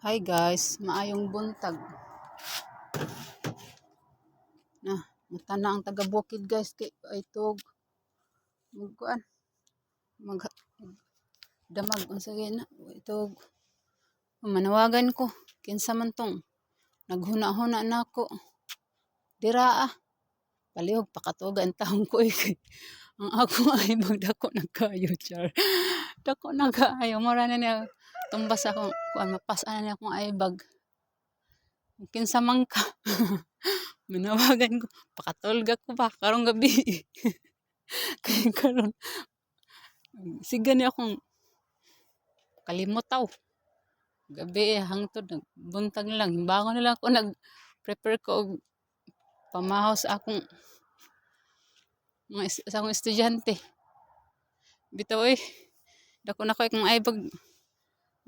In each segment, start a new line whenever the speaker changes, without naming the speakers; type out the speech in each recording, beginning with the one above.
Hi guys, maayong buntag. Mata na ang taga Bukid guys kay itog magkuan mag damag unsa na itog manawagan ko kinsa man tong naghuna-huna nako dira palihog pakatugan taong ko ang ako ay magdako nagkayo char dako nagkaayo mura na niya tumbas akong kuan mapas-an niya akong aibag kinsa man ka. Manawagan ko pakatulga ko ba karong gabi. Kay karon siga ni akong kalimot taw gabi hangtod buntag lang himbangon na lang ako nag-prepare ko og pamahaw sa akong sa akong estudyante bitaw dako na koy kung aibag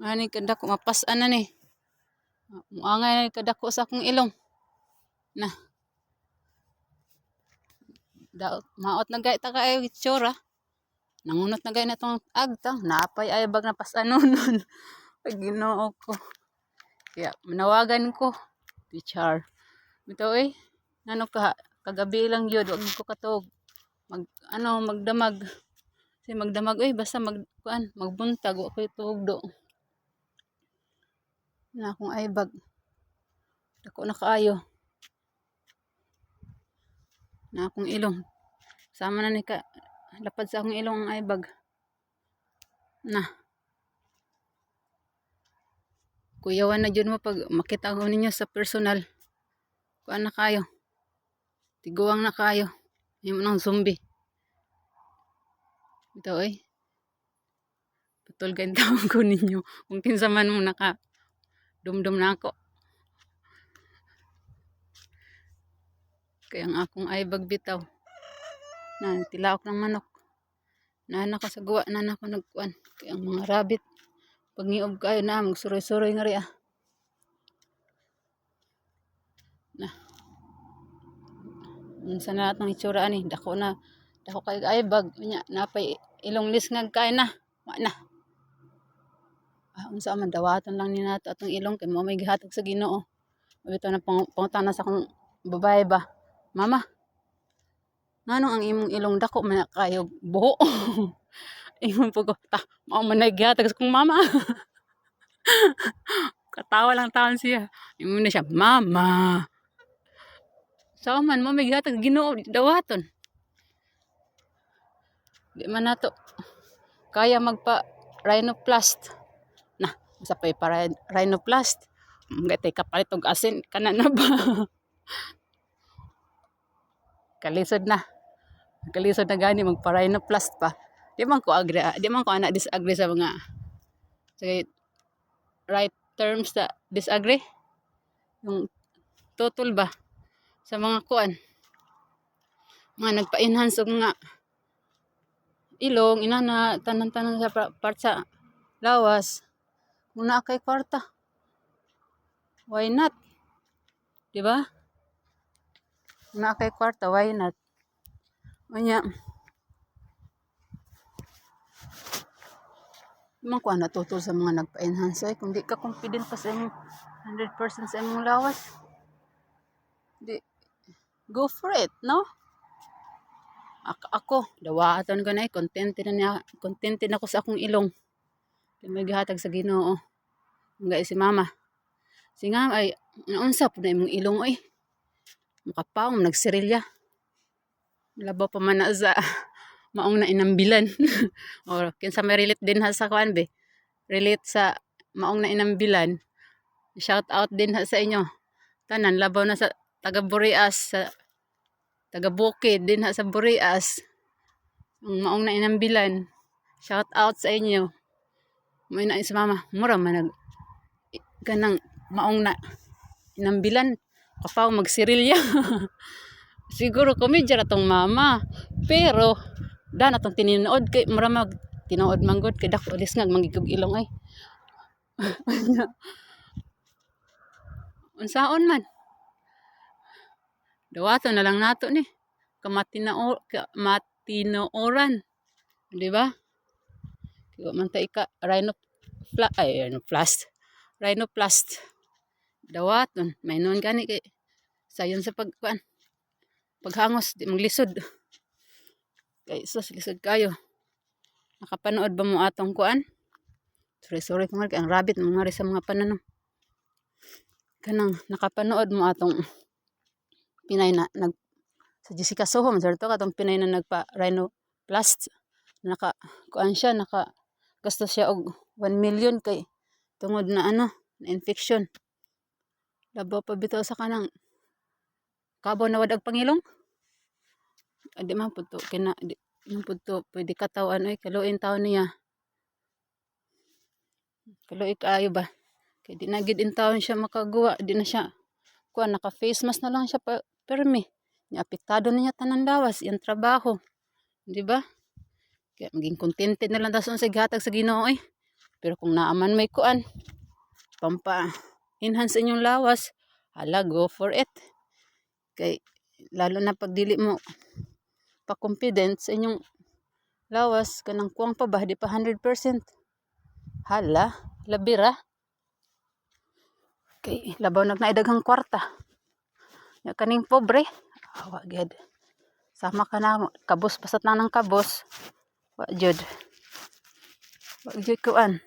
ani kadako mapas-an na ni muangay na kadako sa akong ilong na maot na gay ta kay itsura nangunot na gay na tong agta naapay aibag na pas-anonon. Ay Ginoo ko kaya manawagan ko teacher bitaw nano ka kagabi lang yun wag ko katog magdamag kasi magdamag basta magbuntag wa koy tugdo na akong aibag dako na kaayo na akong ilong sama na ni ka lapad sa akong ilong ang aibag na kuyawan na jud mo pag makita ko ninyo sa personal kuan na kayo tiguang na kayo himo nang zombie bitaw putol kayo tawag ko ninyo kung kinsa man mo naka dumdum na ako kaya ang akong aibag bitaw na tilaok ng manok na ko sa guwa na ko nagkuan kaya ang mga rabbit pag niob kayo na magsuroy-suroy nga ri na unsa na atong itsura ani dako kay aibag nya napay ilong lisngag kay na wa na unsa man dawaton lang ni nato atong ilong kay mao may gihatag sa Ginoo bitaw na pangutana sa akong babae ba mama nganong ang imong ilong dako man kayo buho. Ingon po ko mao man naggihatag sa kong mama. Katawa lang taon siya ingon na siya mama sa man mo may gihatag Ginoo dawaton di man nato kaya magpa rhinoplast na sa pay para rhinoplast gatay kapalit og asin kana na ba. Kalisod na gani magpa rhinoplast pa di man ko ana disagree sa mga say right terms sa disagree yung total ba sa mga kuan mga nagpa-enhance og mga ilong inana tanan-tanan sa part sa lawas muna kay kwarta why not di ba muna kay kwarta why not unya man ko natutol sa mga nagpa-enhance kung di ka confident pa sa imong 100% sa imong lawas di go for it no. Ako dawaton ko na contented ako sa akong ilong may gihatag sa Ginoo nga si mama singa ay naunsa pud na imong ilong makapaong nagsirilya labaw pa man na sa maong na inambilan or kinsa may relate din ha sa kuan be relate sa maong na inambilan shout out din ha sa inyo tanan labaw na sa taga Boreas sa taga Bukid din ha sa Boreas ang maong na inambilan shout out sa inyo may na si mama mura man kanang maong na inambilan kapaw magsirilya. Siguro komedya ra tong mama pero dan atong tininood kay mura mag tinuod manggod kay dako lisngag mangigog ilong unsaon man dawaton na lang nato ni kamatinooran di ba kaya man ta rhinoplast rhinoplast. Dawaton, may noon gani kay sayon sa paghangos di maglisod. Kay sus lisod kayo. Nakapanood ba mo atong kuan? Sorry kung ang rabbit mga sa mga panano. Kanang nakapanood mo atong Pinay na nag sa Jessica Soho man to katong Pinay na nagpa rhinoplast. Kuan siya gastos siya og 1 million kay tungod na na infection. Labaw pa bitaw sa kanang kabaw na wadag pangilong. Adi man pud to pwede katawan oy kaluin taon niya. Kaluoy kaayo ba? Kay di na gid in taon siya makagawa, di na siya kuan naka face mask na lang siya permi. Nya apektado niya tanan lawas yung trabaho. Di ba? Kaya maging contented na lang daw sa gihatag sa Ginoo eh. Pero kung naaman may kuan, enhance inyong lawas, hala go for it. Kay lalo na pag dili mo pa confident sa inyong lawas kanang kuwang pa ba di pa 100%. Hala, labira. Kay labaw naidaghan kwarta. Ya kaning pobre, awa gyud. Sama ka na kabos pasat na ng kabos. Wa jud. Wa jud kuan.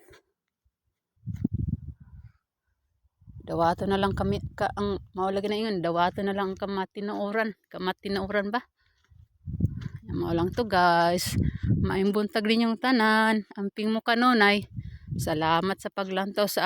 Dawato na lang kami ang maulagi na ingon, dawato na lang kamatinuoran ba? Mao lang to guys. Maayong buntag rin yung tanan. Amping mo kanunay. Salamat sa paglantaw sa